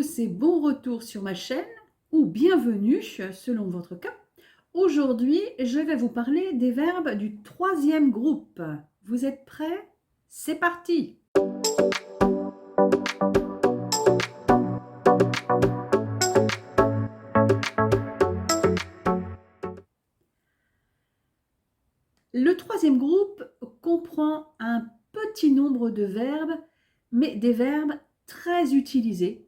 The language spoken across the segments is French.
tous et bon retour sur ma chaîne ou bienvenue selon votre cas. Aujourd'hui, je vais vous parler des verbes du troisième groupe. Vous êtes prêts? C'est parti! Le troisième groupe comprend un petit nombre de verbes, mais des verbes très utilisés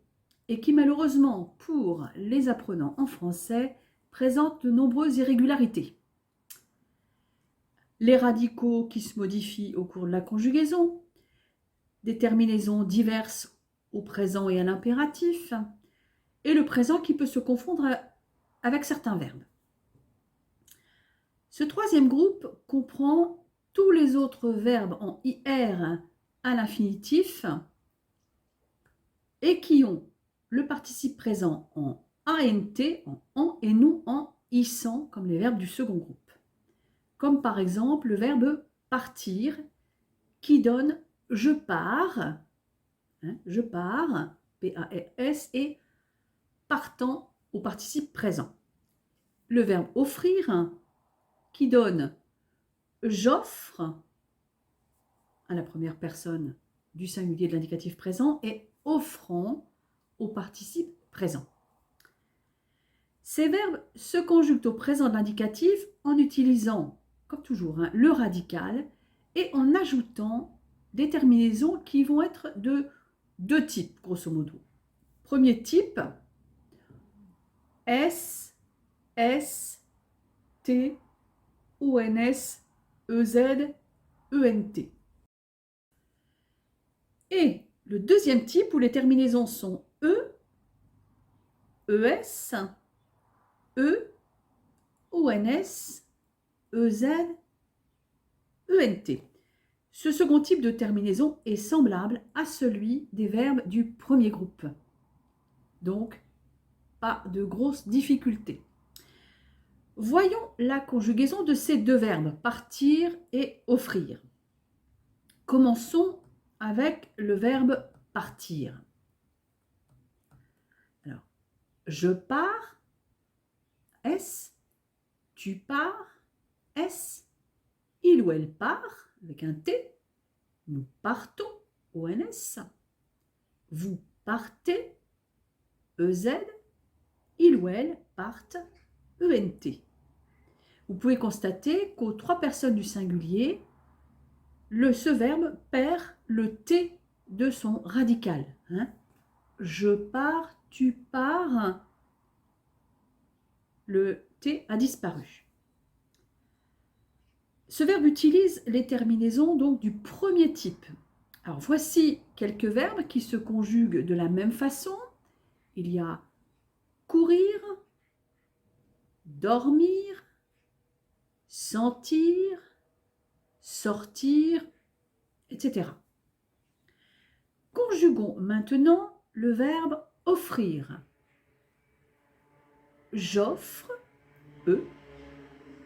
et qui malheureusement, pour les apprenants en français, présentent de nombreuses irrégularités. Les radicaux qui se modifient au cours de la conjugaison, des terminaisons diverses au présent et à l'impératif, et le présent qui peut se confondre avec certains verbes. Ce troisième groupe comprend tous les autres verbes en IR à l'infinitif et qui ont le participe présent en ANT, en et non en ISAN, comme les verbes du second groupe. Comme par exemple le verbe partir qui donne je pars, je pars, P-A-R-S, et partant au participe présent. Le verbe offrir qui donne j'offre à la première personne du singulier de l'indicatif présent et offrant au participe présent. Ces verbes se conjuguent au présent de l'indicatif en utilisant, comme toujours, le radical et en ajoutant des terminaisons qui vont être de deux types, grosso modo. Premier type, S, S, T, ONS, EZ, ENT. Et le deuxième type où les terminaisons sont E, ES, E, ONS, EZ, ENT. Ce second type de terminaison est semblable à celui des verbes du premier groupe. Donc, pas de grosses difficultés. Voyons la conjugaison de ces deux verbes, partir et offrir. Commençons avec le verbe partir. Alors, je pars, S, tu pars, S, il ou elle part, avec un T, nous partons, ONS, vous partez, EZ, il ou elle partent, ENT. Vous pouvez constater qu'aux trois personnes du singulier, ce verbe perd le T de son radical. Je pars, tu pars, le T a disparu. Ce verbe utilise les terminaisons donc du premier type. Alors voici quelques verbes qui se conjuguent de la même façon. Il y a courir, dormir, sentir, sortir, etc. Conjuguons maintenant le verbe offrir. J'offre, E,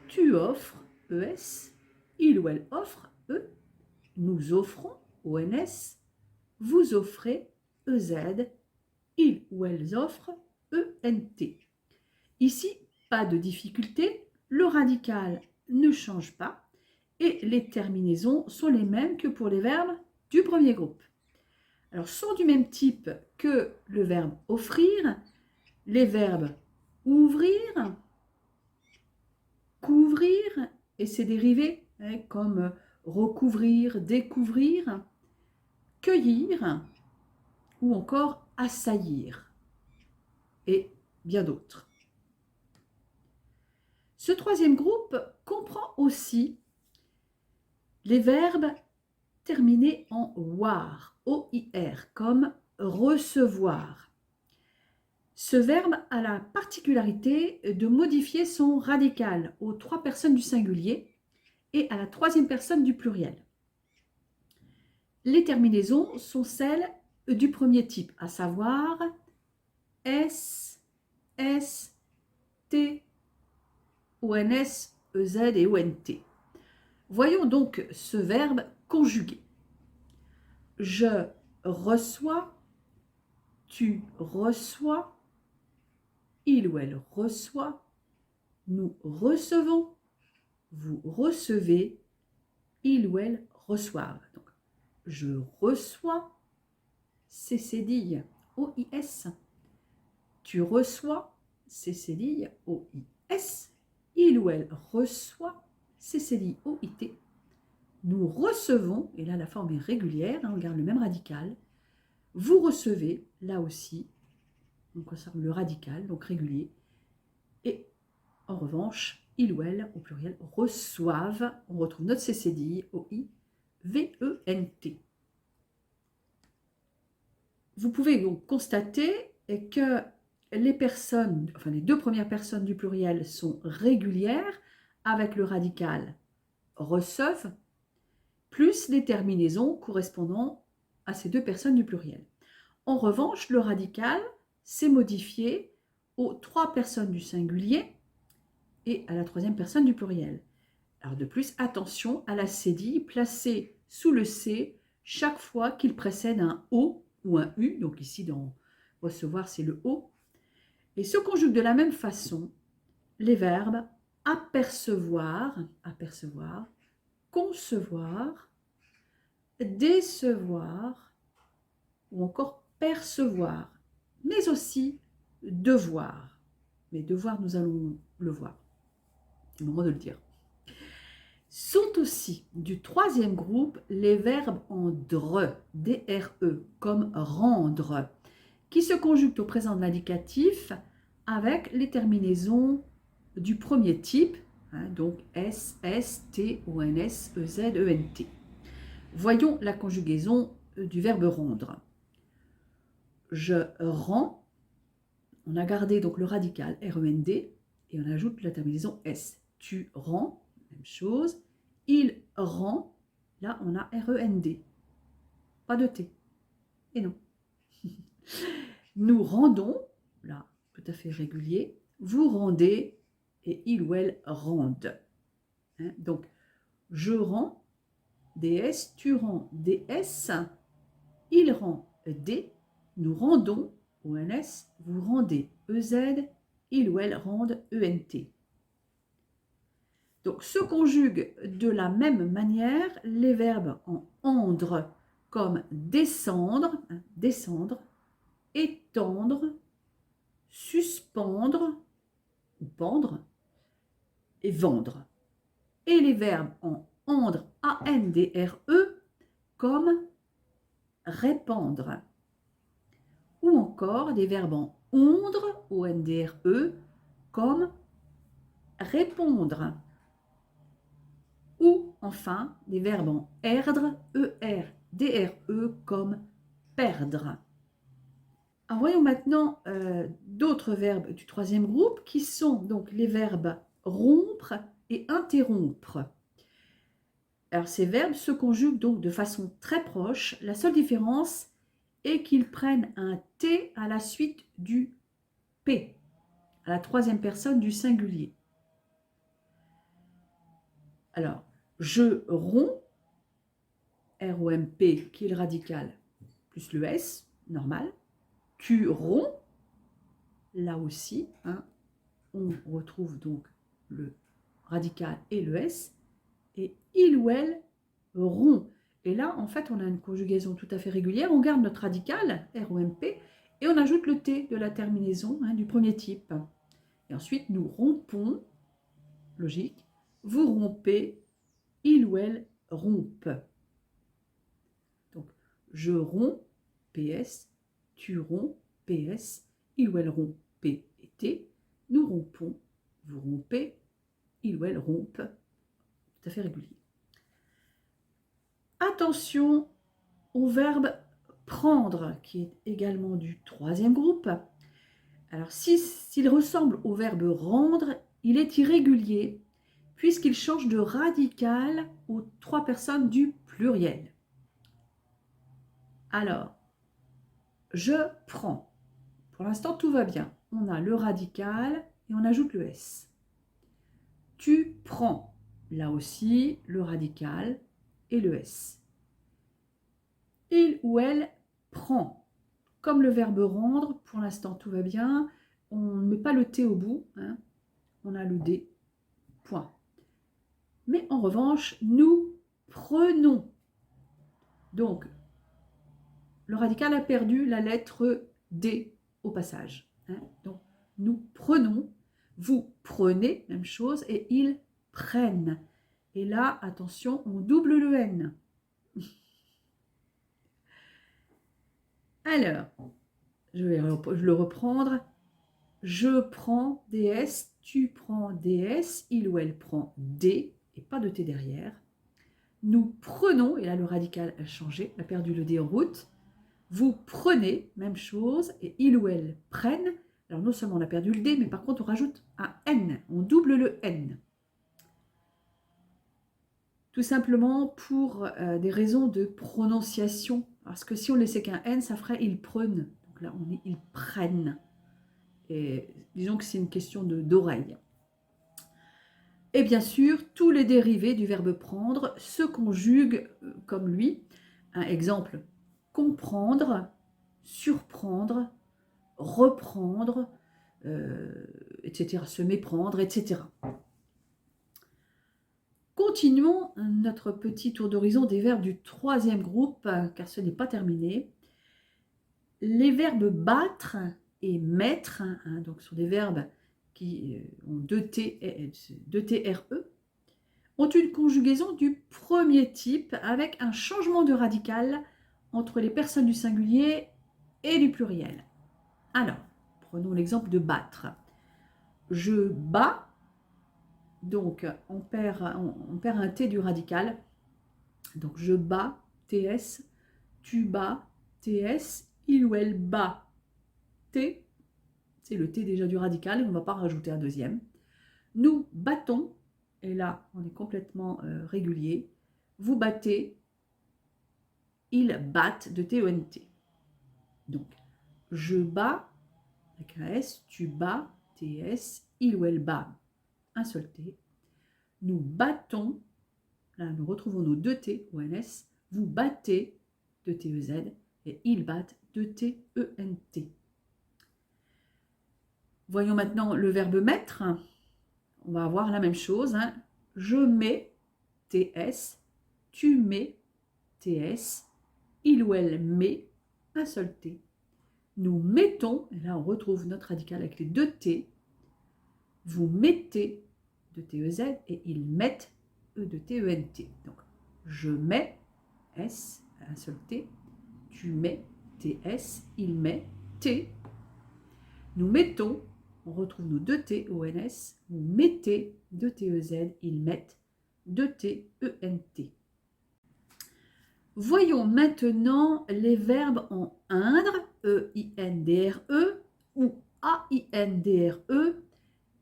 tu offres, ES, il ou elle offre, E, nous offrons, ONS, vous offrez, EZ, ils ou elles offrent, ENT. Ici, pas de difficulté, le radical ne change pas et les terminaisons sont les mêmes que pour les verbes du premier groupe. Alors, sont du même type que le verbe offrir, les verbes ouvrir, couvrir et ses dérivés, comme recouvrir, découvrir, cueillir ou encore assaillir et bien d'autres. Ce troisième groupe comprend aussi les verbes terminés en oir, O-I-R, comme recevoir. Ce verbe a la particularité de modifier son radical aux trois personnes du singulier et à la troisième personne du pluriel. Les terminaisons sont celles du premier type, à savoir S, S, T, ONS, EZ et ONT. Voyons donc ce verbe conjugué. Je reçois, tu reçois, il ou elle reçoit, nous recevons, vous recevez, il ou elle reçoivent. Donc, je reçois, c'est cédille, O-I-S. Tu reçois, c'est cédille, O-I-S. Il ou elle reçoit, c'est cédille, O-I-T. Nous recevons, et là la forme est régulière, on garde le même radical. Vous recevez, là aussi, on conserve le radical, donc régulier. Et en revanche, il ou elle, au pluriel, reçoivent, on retrouve notre cédille, O-I-V-E-N-T. Vous pouvez donc constater que les personnes, enfin les deux premières personnes du pluriel sont régulières avec le radical reçoivent plus les terminaisons correspondant à ces deux personnes du pluriel. En revanche, le radical s'est modifié aux trois personnes du singulier et à la troisième personne du pluriel. Alors de plus, attention à la cédille placée sous le C chaque fois qu'il précède un O ou un U. Donc ici, dans recevoir, c'est le O. Et se conjugue de la même façon les verbes apercevoir, apercevoir, concevoir, décevoir ou encore percevoir, mais aussi devoir. Mais devoir, nous allons le voir. C'est le moment de le dire. Sont aussi du troisième groupe les verbes en dre, D-R-E, comme rendre, qui se conjuguent au présent de l'indicatif avec les terminaisons du premier type, donc S, S, T, O, N, S, E, Z, E, N, T. Voyons la conjugaison du verbe rendre. Je rends, on a gardé donc le radical R-E-N-D et on ajoute la terminaison S. Tu rends, même chose. Il rend, là on a R-E-N-D. Pas de T. Et non. Nous rendons, là tout à fait régulier. Vous rendez et il ou elle rendent. Donc, je rends, DS, tu rends, DS, il rend, D, nous rendons, ONS, vous rendez, EZ, il ou elle rendent, ENT. Donc, se conjuguent de la même manière les verbes en endre comme descendre, descendre, étendre, suspendre ou pendre et vendre. Et les verbes en endre, A-N-D-R-E, comme répandre. Ou encore des verbes en ondre, O-N-D-R-E, comme répondre. Ou enfin des verbes en erdre, E-R-D-R-E, comme perdre. Alors voyons maintenant d'autres verbes du troisième groupe qui sont donc les verbes rompre et interrompre. Alors ces verbes se conjuguent donc de façon très proche. La seule différence est qu'ils prennent un T à la suite du P, à la troisième personne du singulier. Alors, je romps, R-O-M-P, qui est le radical, plus le S, normal. Tu romps, là aussi, on retrouve donc le radical et le S. Et il ou elle rompt. Et là, en fait, on a une conjugaison tout à fait régulière. On garde notre radical, R-O-M-P, et on ajoute le T de la terminaison du premier type. Et ensuite, nous rompons, logique, vous rompez, il ou elle rompt. Donc, je romps, PS, tu romps, PS, il ou elle rompt, P et T, nous rompons, vous rompez, il ou elle rompt, tout à fait régulier. Attention au verbe prendre, qui est également du troisième groupe. Alors, s'il ressemble au verbe rendre, il est irrégulier, puisqu'il change de radical aux trois personnes du pluriel. Alors, je prends. Pour l'instant, tout va bien. On a le radical et on ajoute le S. Tu prends. Là aussi, le radical et le S. Il ou elle prend. comme le verbe rendre, pour l'instant tout va bien, on ne met pas le T au bout, hein, on a le D, point. Mais en revanche, nous prenons. Donc, le radical a perdu la lettre D au passage. Hein. Donc, nous prenons, vous prenez, même chose, et ils prennent. Et là, attention, on double le N. Alors, je vais le reprendre. Je prends DS, tu prends DS, il ou elle prend D, et pas de T derrière. Nous prenons, et là le radical a changé, a perdu le D en route. Vous prenez, même chose, et il ou elle prennent. Alors non seulement on a perdu le D, mais par contre on rajoute un N, on double le N. Tout simplement pour des raisons de prononciation. Parce que si on laissait qu'un N, ça ferait ils prennent. Donc là on dit ils prennent. Et disons que c'est une question d'oreille. Et bien sûr, tous les dérivés du verbe prendre se conjuguent comme lui. Un exemple, comprendre, surprendre, reprendre, etc., se méprendre, etc. Continuons notre petit tour d'horizon des verbes du troisième groupe, car ce n'est pas terminé. Les verbes battre et mettre, hein, donc sont des verbes qui ont deux TRE, ont une conjugaison du premier type avec un changement de radical entre les personnes du singulier et du pluriel. Alors, prenons l'exemple de battre. Je bats, donc on perd un T du radical. Donc je bats, TS, tu bats, TS, il ou elle bat, T, c'est le T déjà du radical et on ne va pas rajouter un deuxième. Nous battons, et là on est complètement régulier. Vous battez, ils battent de TENT. Donc je bats, avec un S, tu bats, TS, il ou elle bat, un seul T. Nous battons, là nous retrouvons nos deux T, ONS, vous battez de TEZ et ils battent de TENT. Voyons maintenant le verbe mettre. On va avoir la même chose. Hein. Je mets, TS, tu mets, TS, il ou elle met, un seul T. Nous mettons, et là on retrouve notre radical avec les deux T. Vous mettez de TEZ et ils mettent E de TENT. Donc je mets, S, un seul T. Tu mets, TS, il met, T. Nous mettons, on retrouve nos deux T, ONS, vous mettez, deux TEZ, ils mettent, deux T, ENT. Voyons maintenant les verbes en indre, E-I-N-D-R-E ou A-I-N-D-R-E,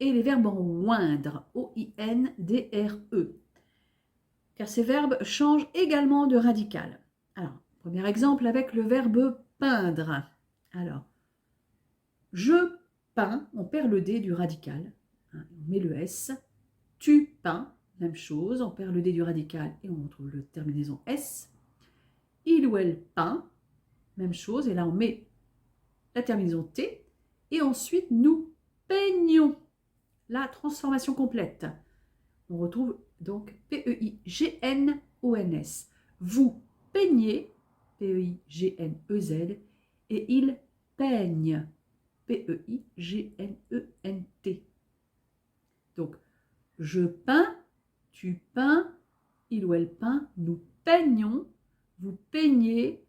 et les verbes en oindre, O-I-N-D-R-E. Car ces verbes changent également de radical. Alors, premier exemple avec le verbe peindre. Alors, je peins, on perd le D du radical, hein, on met le S. Tu peins, même chose, on perd le D du radical et on retrouve la terminaison S. Il ou elle peint, même chose, et là on met la terminaison T. Et ensuite, nous peignons, la transformation complète. On retrouve donc P-E-I-G-N-O-N-S. Vous peignez, P-E-I-G-N-E-Z, et il peigne, P-E-I-G-N-E-N-T. Donc, je peins, tu peins, il ou elle peint, nous peignons, vous peignez,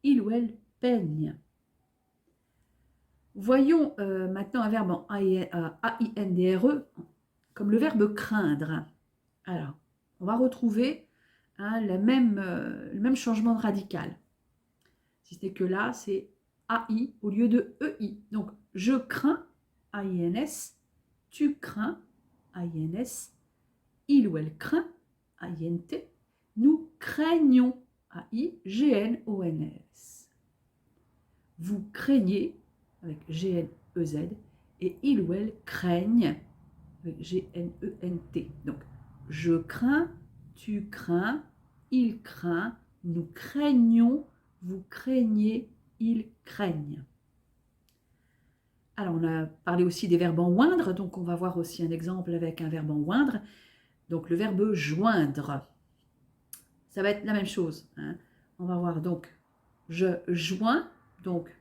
il ou elle peigne. Voyons maintenant un verbe en A-I-N-D-R-E, comme le verbe craindre. Alors, on va retrouver hein, le même changement de radical. Si ce n'est que là, c'est AI au lieu de EI. Donc, je crains, A-I-N-S, tu crains, A-I-N-S, il ou elle craint, A-I-N-T, nous craignons, A-I-G-N-O-N-S. Vous craignez, avec G-N-E-Z, et il ou elle craignent, avec G-N-E-N-T. Donc, je crains, tu crains, il craint, nous craignons, vous craignez, ils craignent. Alors, on a parlé aussi des verbes en oindre, donc on va voir aussi un exemple avec un verbe en oindre. Donc, le verbe joindre, ça va être la même chose, hein. On va voir donc, je joins, donc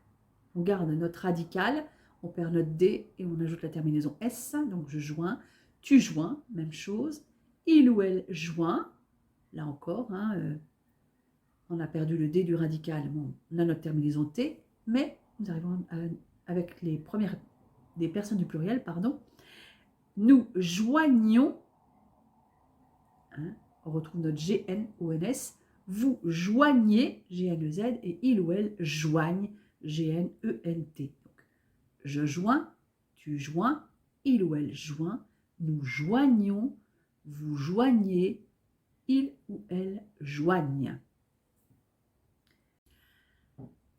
on garde notre radical, on perd notre D et on ajoute la terminaison S, donc je joins, tu joins, même chose, il ou elle joint, là encore, hein, on a perdu le D du radical, bon, on a notre terminaison T, mais nous arrivons avec des personnes du pluriel, pardon, nous joignons, hein, on retrouve notre G-N-O-N-S, vous joignez, G-N-E-Z, et il ou elle joignent, G-N-E-N-T. Donc, je joins, tu joins, il ou elle joint, nous joignons, vous joignez, il ou elle joignent.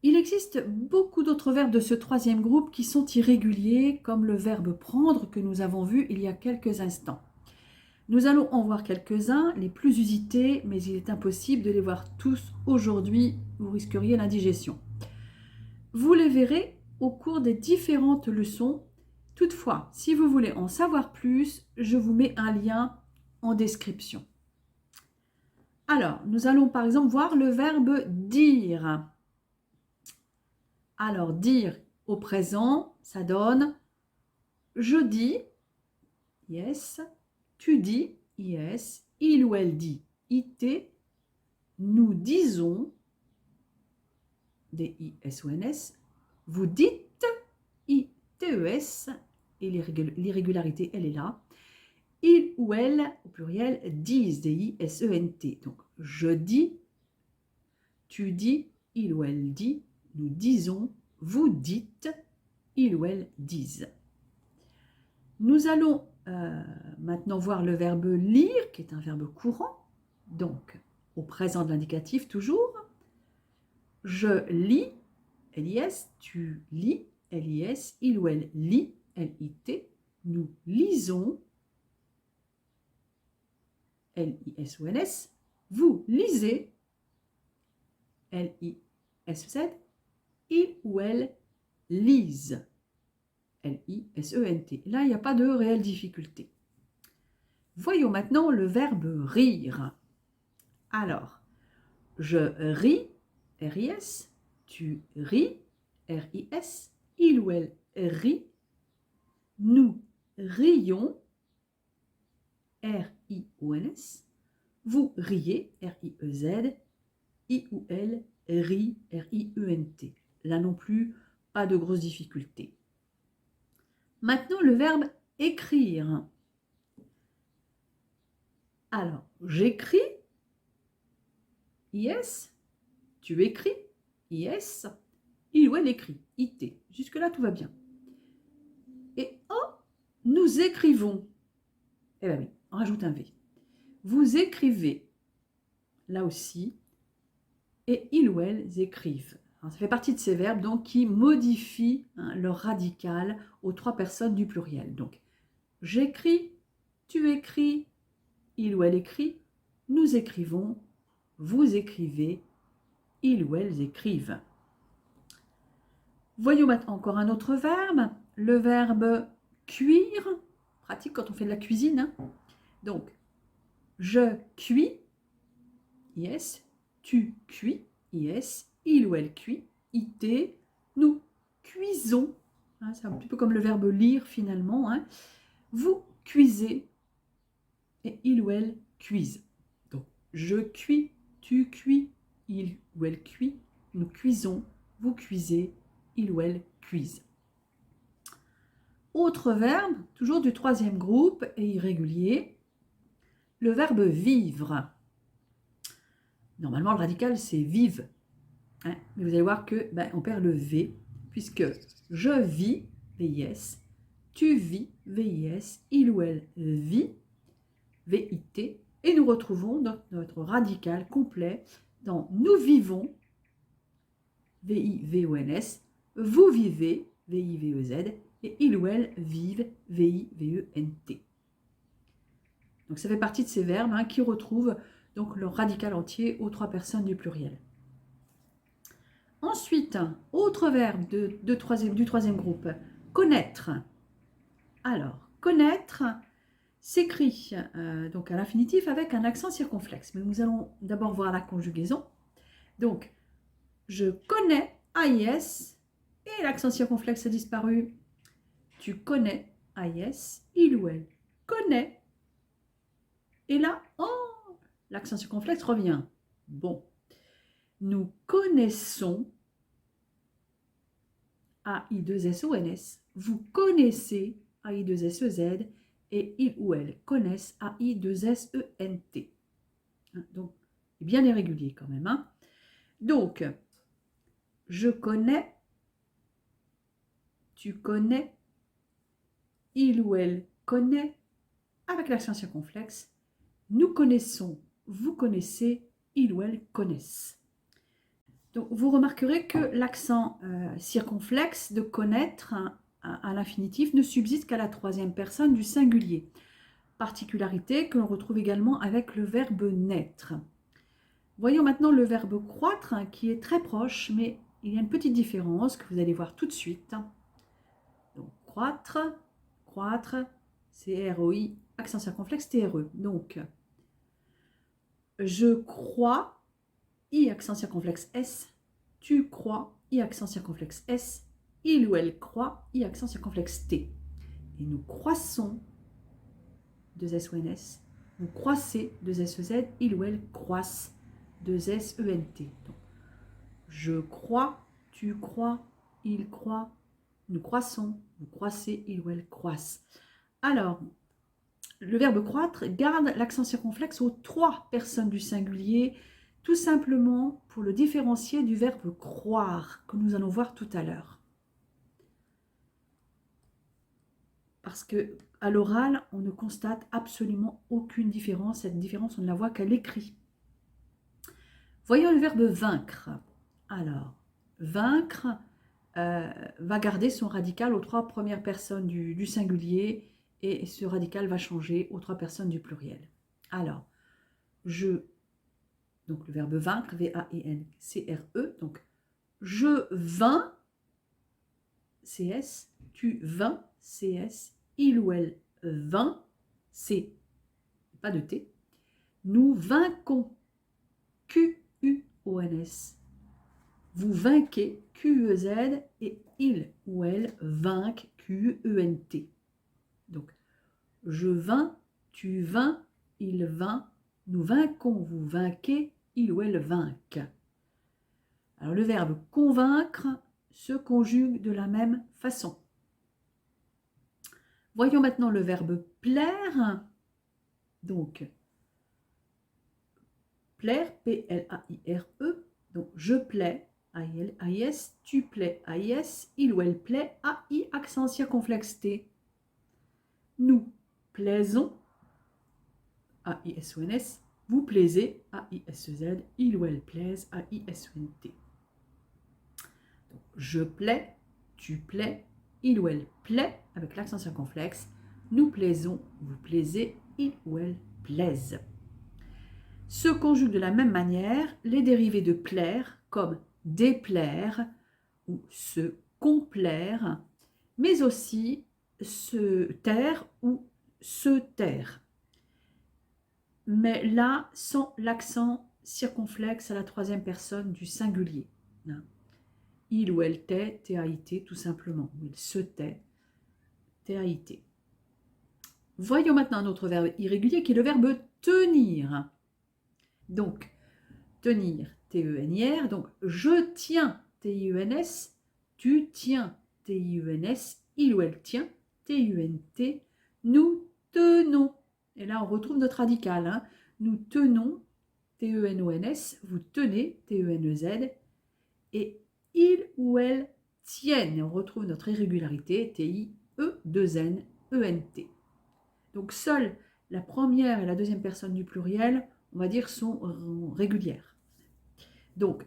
Il existe beaucoup d'autres verbes de ce troisième groupe qui sont irréguliers, comme le verbe prendre que nous avons vu il y a quelques instants. Nous allons en voir quelques-uns, les plus usités, mais il est impossible de les voir tous aujourd'hui, vous risqueriez l'indigestion. Vous les verrez au cours des différentes leçons. Toutefois, si vous voulez en savoir plus, je vous mets un lien en description. Alors, nous allons par exemple voir le verbe dire. Alors, dire au présent, ça donne je dis, yes, tu dis, yes, il ou elle dit, it, nous disons, D-I-S-O-N-S, vous dites, I-T-E-S, et l'irrégularité, elle est là. Il ou elle, au pluriel, disent, D-I-S-E-N-T. Donc, je dis, tu dis, il ou elle dit, nous disons, vous dites, il ou elle disent. Nous allons maintenant voir le verbe lire, qui est un verbe courant, donc au présent de l'indicatif toujours. Je lis, L-I-S, tu lis, L-I-S, il ou elle lit, L-I-T, nous lisons, L-I-S-O-N-S, vous lisez, L-I-S-E-Z, il ou elle lise, L-I-S-E-N-T. Là, il n'y a pas de réelle difficulté. Voyons maintenant le verbe rire. Alors, je ris, R-I-S, tu ris, R-I-S, il ou elle rit, nous rions, R-I-O-N-S, vous riez, R-I-E-Z, I ou elle rit, R-I-E-N-T. Là non plus, pas de grosse difficulté. Maintenant, le verbe écrire. Alors, j'écris, yes, tu écris, yes, il ou elle écrit, it. Jusque-là, tout va bien. Et oh, nous écrivons. Eh bien oui, on rajoute un V. Vous écrivez, là aussi, et ils ou elles écrivent. Alors, ça fait partie de ces verbes donc, qui modifient leur radical aux trois personnes du pluriel. Donc, j'écris, tu écris, il ou elle écrit, nous écrivons, vous écrivez, ils ou elles écrivent. Voyons maintenant encore un autre verbe, le verbe cuire, pratique quand on fait de la cuisine. Hein. Donc, je cuis, yes, tu cuis, yes, il ou elle cuit, it, nous cuisons, hein, c'est un petit peu comme le verbe lire finalement, hein. Vous cuisez et il ou elle cuise. Donc, je cuis, tu cuis, il ou elle cuit, nous cuisons, vous cuisez, il ou elle cuise. Autre verbe, toujours du troisième groupe et irrégulier, le verbe vivre. Normalement, le radical, c'est vive. Hein, mais vous allez voir que on perd le V, puisque je vis, V-I-S, tu vis, V-I-S, il ou elle vit, V-I-T, et nous retrouvons notre radical complet dans nous vivons, V-I-V-O-N-S, vous vivez, V-I-V-E-Z, et il ou elle vivent, V-I-V-E-N-T. Donc ça fait partie de ces verbes qui retrouvent donc leur radical entier aux trois personnes du pluriel. Ensuite, autre verbe du troisième groupe, connaître. Alors, connaître s'écrit donc à l'infinitif avec un accent circonflexe. Mais nous allons d'abord voir la conjugaison. Donc, je connais AIS et l'accent circonflexe a disparu. Tu connais AIS, il ou elle connaît. Et là, oh, l'accent circonflexe revient. Bon, nous connaissons AI2SONS. Vous connaissez AI2SEZ et il ou elle connaissent AI2SENT. Donc, bien irrégulier quand même. Hein. Donc, je connais, tu connais, il ou elle connaît, avec l'accent circonflexe. Nous connaissons, vous connaissez, il ou elle connaissent. Donc, vous remarquerez que l'accent circonflexe de connaître à l'infinitif ne subsiste qu'à la troisième personne du singulier. Particularité que l'on retrouve également avec le verbe naître. Voyons maintenant le verbe croître qui est très proche, mais il y a une petite différence que vous allez voir tout de suite. Donc, croître, croître, c'est ROI, accent circonflexe TRE. Donc, je crois, I accent circonflexe S, tu crois, I accent circonflexe S, il ou elle croit, I accent circonflexe T. Et nous croissons, 2SONS, vous croissez, 2SEZ, il ou elle croissent, 2SENT. Donc, je crois, tu crois, il croit, nous croissons, vous croissez, il ou elle croissent. Alors, le verbe croître garde l'accent circonflexe aux trois personnes du singulier, tout simplement pour le différencier du verbe croire, que nous allons voir tout à l'heure. Parce qu'à l'oral, on ne constate absolument aucune différence. Cette différence, on ne la voit qu'à l'écrit. Voyons le verbe vaincre. Alors, vaincre va garder son radical aux trois premières personnes du singulier et ce radical va changer aux trois personnes du pluriel. Alors, donc le verbe vaincre, V-A-I-N-C-R-E, donc je vins, CS, tu vins, CS, il ou elle vint, C, pas de T, nous vainquons, Q-U-O-N-S, vous vainquez, Q-E-Z, et il ou elle vainque, Q-E-N-T. Donc, je vins, tu vins, il vint, nous vainquons, vous vainquez, il ou elle vainque. Alors, le verbe convaincre se conjugue de la même façon. Voyons maintenant le verbe plaire. Donc, plaire, P-L-A-I-R-E. Donc, je plais, A-I-L-A-I-S, tu plais, A-I-S, il ou elle plaît, A-I, accent circonflexe T. Nous plaisons, A-I-S-O-N-S, vous plaisez, A-I-S-E-Z, il ou elle plaise, A-I-S-O-N-T. Je plais, tu plais, il ou elle plaît, avec l'accent circonflexe, nous plaisons, vous plaisez, il ou elle plaise. Se conjuguent de la même manière les dérivés de plaire comme déplaire ou se complaire, mais aussi se taire ou se taire. Mais là, sans l'accent circonflexe à la troisième personne du singulier. Il ou elle tait, T-A-I-T, tout simplement. Il se tait, T-A-I-T. Voyons maintenant un autre verbe irrégulier qui est le verbe tenir. Donc, tenir, T-E-N-I-R. Donc, je tiens, T-I-E-N-S. Tu tiens, T-I-E-N-S. Il ou elle tient, T-U-N-T. Nous tenons. Et là, on retrouve notre radical. Hein. Nous tenons, T-E-N-O-N-S. Vous tenez, T-E-N-E-Z. Et il ou elle tiennent. Et on retrouve notre irrégularité, T-I-E-2-N-E-N-T. Donc, seules la première et la deuxième personne du pluriel, on va dire, sont régulières. Donc,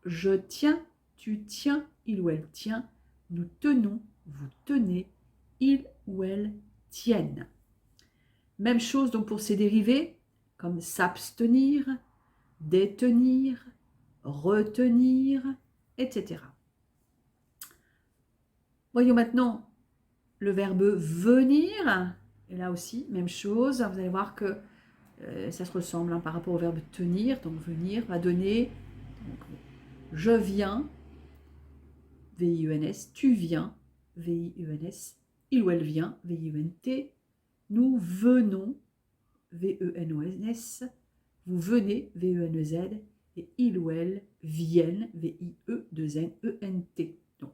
je tiens, tu tiens, il ou elle tient, nous tenons, vous tenez, il ou elle tiennent. Même chose donc pour ces dérivés, comme s'abstenir, détenir, retenir, etc. Voyons maintenant le verbe venir. Et là aussi, même chose. Vous allez voir que ça se ressemble hein, par rapport au verbe tenir. Donc venir va donner donc, je viens, V-I-E-N-S, tu viens, V-I-E-N-S, il ou elle vient, V-I-E-N-T, nous venons, V-E-N-O-N-S, vous venez, V-E-N-E-Z, et il ou elle viennent, V-I-E-N-E-N-T. Donc,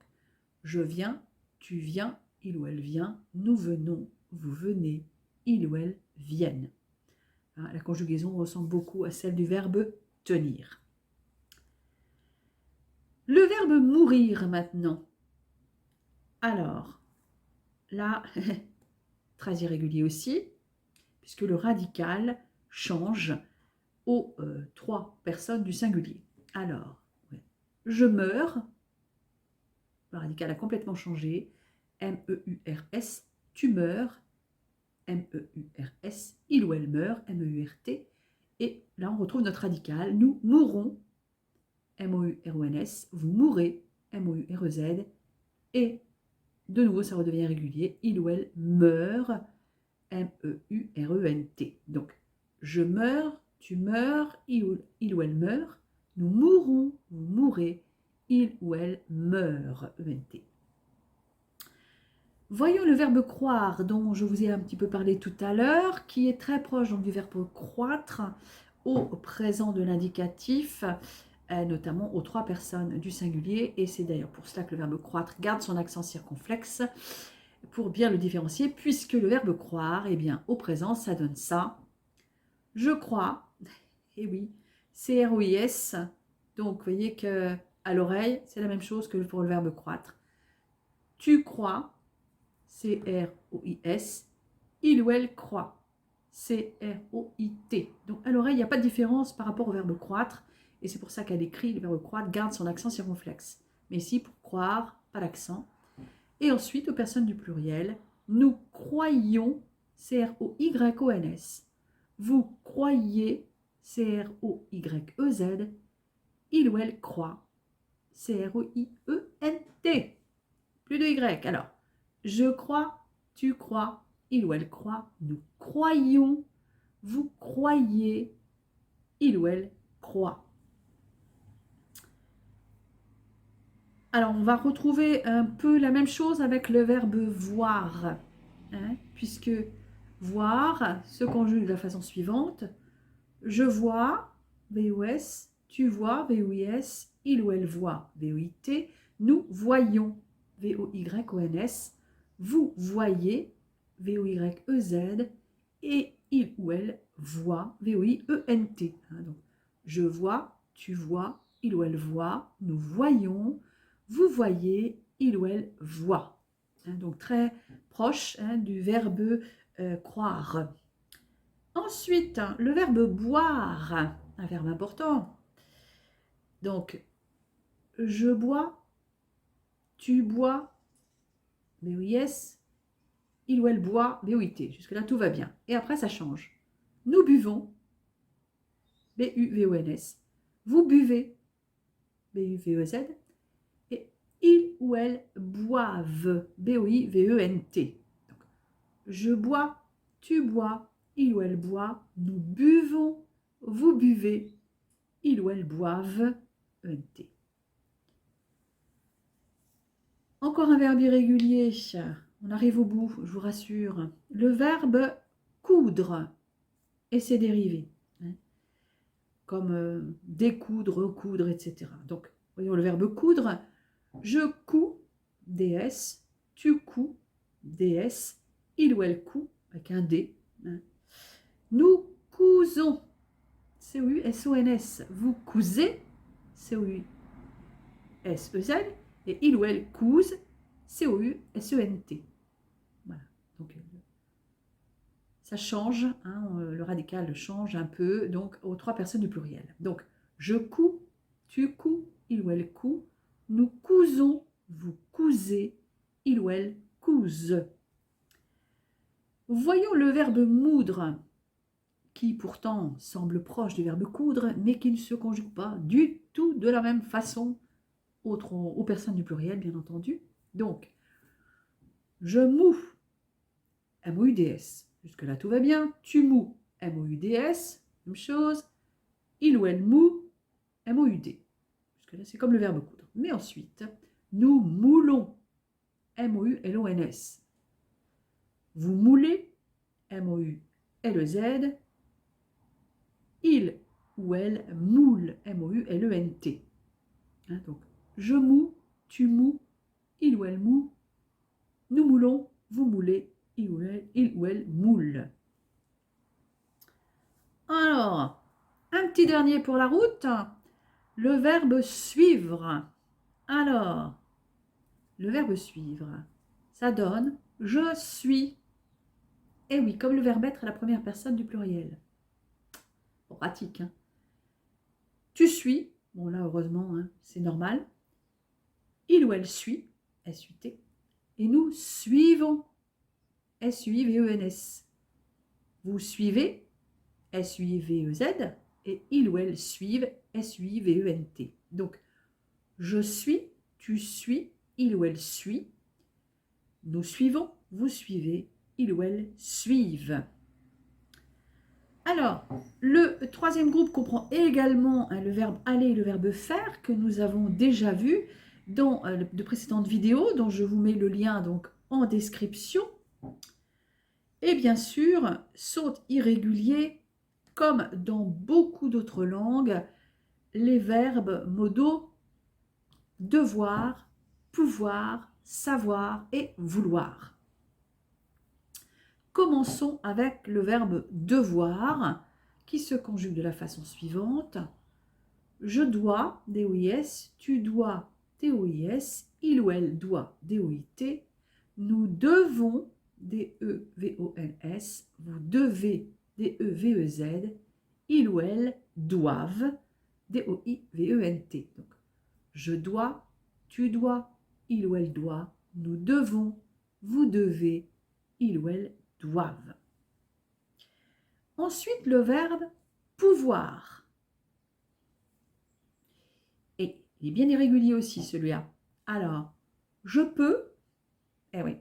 je viens, tu viens, il ou elle vient, nous venons, vous venez, il ou elle viennent. Hein, la conjugaison ressemble beaucoup à celle du verbe tenir. Le verbe mourir maintenant. Alors, là, très irrégulier aussi, puisque le radical change aux trois personnes du singulier. Alors, je meurs, le radical a complètement changé, M-E-U-R-S, tu meurs, M-E-U-R-S, il ou elle meurt, M-E-U-R-T, et là on retrouve notre radical, nous mourrons, M-O-U-R-O-N-S, vous mourrez, M-O-U-R-E-Z, et de nouveau ça redevient régulier, il ou elle meurt, M-E-U-R-E-N-T. Donc, je meurs, tu meurs, il ou elle meurt, nous mourrons, vous mourrez, il ou elle meurt, E-N-T. Voyons le verbe croire, dont je vous ai un petit peu parlé tout à l'heure, qui est très proche donc, du verbe croître au présent de l'indicatif, notamment aux trois personnes du singulier, et c'est d'ailleurs pour cela que le verbe croître garde son accent circonflexe, pour bien le différencier, puisque le verbe croire, eh bien, au présent, ça donne ça. Je crois, et oui, C-R-O-I-S, donc vous voyez qu'à l'oreille, c'est la même chose que pour le verbe croître. Tu crois, C-R-O-I-S, il ou elle croit, C-R-O-I-T. Donc à l'oreille, il n'y a pas de différence par rapport au verbe croître, et c'est pour ça qu'à l'écrit, le verbe croître garde son accent circonflexe. Mais ici, pour croire, pas l'accent. Et ensuite, aux personnes du pluriel, nous croyons, C-R-O-Y-O-N-S. Vous croyez, C-R-O-Y-E-Z. Il ou elle croit, C-R-O-I-E-N-T. Plus de Y. Alors, je crois, tu crois, il ou elle croit, nous croyons, vous croyez, il ou elle croit. Alors, on va retrouver un peu la même chose avec le verbe voir, hein, puisque voir se conjugue de la façon suivante. Je vois, V-O-S, tu vois, V-O-I-S, il ou elle voit, V-O-I-T, nous voyons, V-O-Y-O-N-S, vous voyez, V-O-Y-E-Z, et il ou elle voit, V-O-I-E-N-T. Hein, donc, je vois, tu vois, il ou elle voit, nous voyons, vous voyez, il ou elle voit. Hein, donc très proche hein, du verbe croire. Ensuite, le verbe boire, un verbe important. Donc, je bois, tu bois, B-O-I-S, il ou elle boit, B-O-I-T. Jusque-là, tout va bien. Et après, ça change. Nous buvons, B-U-V-O-N-S. Vous buvez, B-U-V-E-Z. Et il ou elle boivent, B-O-I-V-E-N-T. Donc, je bois, tu bois, il ou elle boit, nous buvons, vous buvez, il ou elle boivent, E-N-T. Encore un verbe irrégulier, on arrive au bout, je vous rassure. Le verbe coudre et ses dérivés, hein, comme découdre, recoudre, etc. Donc, voyons le verbe coudre. Je couds, DS, tu couds, DS, il ou elle coud, avec un D. Hein. Nous cousons, C-O-U-S-O-N-S. Vous cousez, C-O-U-S-E-Z. Et il ou elle couse, C-O-U-S-E-N-T. Voilà. Donc, ça change, hein, le radical change un peu, donc aux trois personnes du pluriel. Donc, je couds, tu couds, il ou elle coud, nous cousons, vous cousez, il ou elle couse. Voyons le verbe moudre, qui pourtant semble proche du verbe coudre, mais qui ne se conjugue pas du tout de la même façon aux personnes du pluriel, bien entendu. Donc, je mous, M-O-U-D-S. Jusque-là, tout va bien. Tu mous, M-O-U-D-S. Même chose. Il ou elle moue, M-O-U-D. Jusque-là, c'est comme le verbe coudre. Mais ensuite, nous moulons, M-O-U-L-O-N-S. Vous moulez, M-O-U-L-E-Z. Il ou elle moule, M-O-U-L-E-N-T. Hein, donc, je moue, tu mous, il ou elle moue, nous moulons, vous moulez, il ou elle moule. Alors, un petit dernier pour la route, le verbe suivre. Alors, le verbe suivre, ça donne je suis. Et oui, comme le verbe être à la première personne du pluriel. Bon, pratique, hein. Tu suis, bon là heureusement, hein, c'est normal. Il ou elle suit, S-U-T. Et nous suivons, S-U-I-V-E-N-S. Vous suivez, S-U-I-V-E-Z. Et il ou elle suivent, S-U-I-V-E-N-T. Donc, je suis, tu suis, il ou elle suit. Nous suivons, vous suivez, il ou elle suivent. Alors, le troisième groupe comprend également le verbe aller et le verbe faire que nous avons déjà vu dans de précédentes vidéos dont je vous mets le lien donc en description. Et bien sûr, sont irréguliers comme dans beaucoup d'autres langues les verbes modaux devoir, pouvoir, savoir et vouloir. Commençons avec le verbe devoir qui se conjugue de la façon suivante. Je dois, D-O-I-S, tu dois, D-O-I-S, il ou elle doit, D-O-I-T, nous devons, D-E-V-O-N-S, vous devez, D-E-V-E-Z, il ou elle doivent, D-O-I-V-E-N-T. Donc, je dois, tu dois, il ou elle doit, nous devons, vous devez, il ou elle doivent. Ensuite, le verbe pouvoir. Et il est bien irrégulier aussi, celui-là. Alors, je peux, eh oui,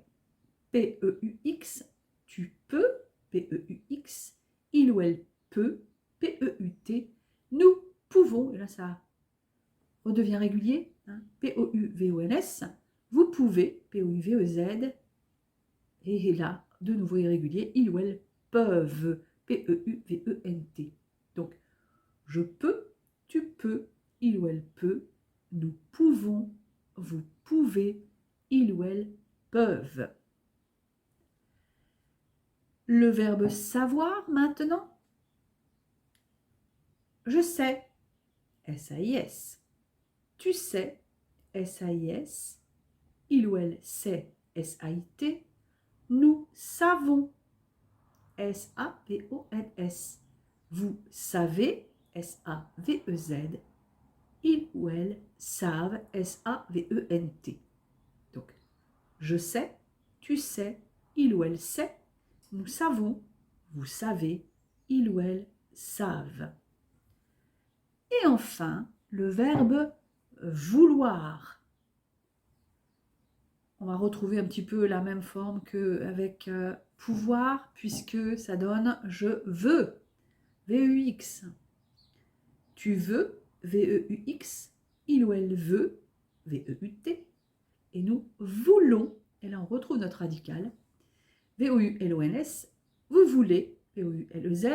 P-E-U-X, tu peux, P-E-U-X, il ou elle peut, P-E-U-T, nous pouvons, et là ça redevient régulier, hein, P-O-U-V-O-N-S, vous pouvez, P-O-U-V-E-Z, et là, de nouveau irrégulier, il ou elle peuvent, P-E-U-V-E-N-T. Donc, je peux, tu peux, il ou elle peut, nous pouvons, vous pouvez, il ou elle peuvent. Le verbe savoir maintenant. Je sais, S-A-I-S. Tu sais, S-A-I-S. Il ou elle sait, S-A-I-T. Nous savons, S-A-V-O-N-S. Vous savez, S-A-V-E-Z. Il ou elle savent, S-A-V-E-N-T. Donc, je sais, tu sais, il ou elle sait, nous savons, vous savez, il ou elle savent. Et enfin, le verbe vouloir. On va retrouver un petit peu la même forme qu'avec pouvoir, puisque ça donne je veux, V-E-U-X. Tu veux, V-E-U-X. Il ou elle veut, V-E-U-T. Et nous voulons, et là on retrouve notre radical, V-O-U-L-O-N-S. Vous voulez, V-O-U-L-E-Z.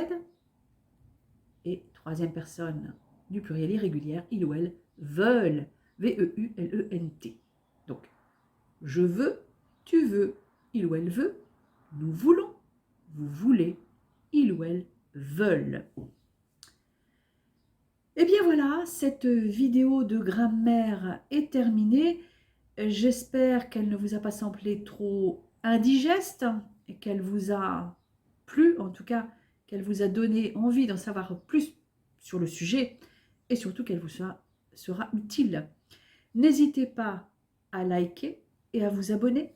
Et troisième personne du pluriel irrégulière, il ou elle veulent, V-E-U-L-E-N-T. Donc, je veux, tu veux, il ou elle veut, nous voulons, vous voulez, il ou elle veulent. Et bien voilà, cette vidéo de grammaire est terminée. J'espère qu'elle ne vous a pas semblé trop indigeste et qu'elle vous a plu, en tout cas qu'elle vous a donné envie d'en savoir plus sur le sujet et surtout qu'elle vous sera utile. N'hésitez pas à liker et à vous abonner.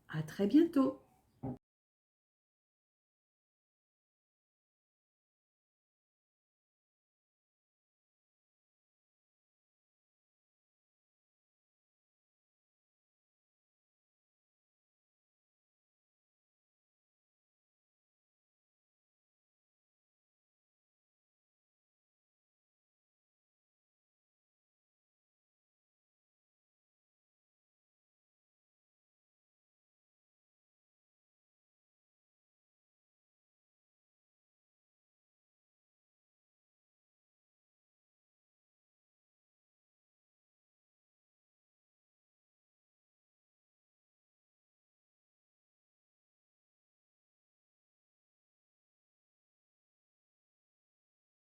À très bientôt.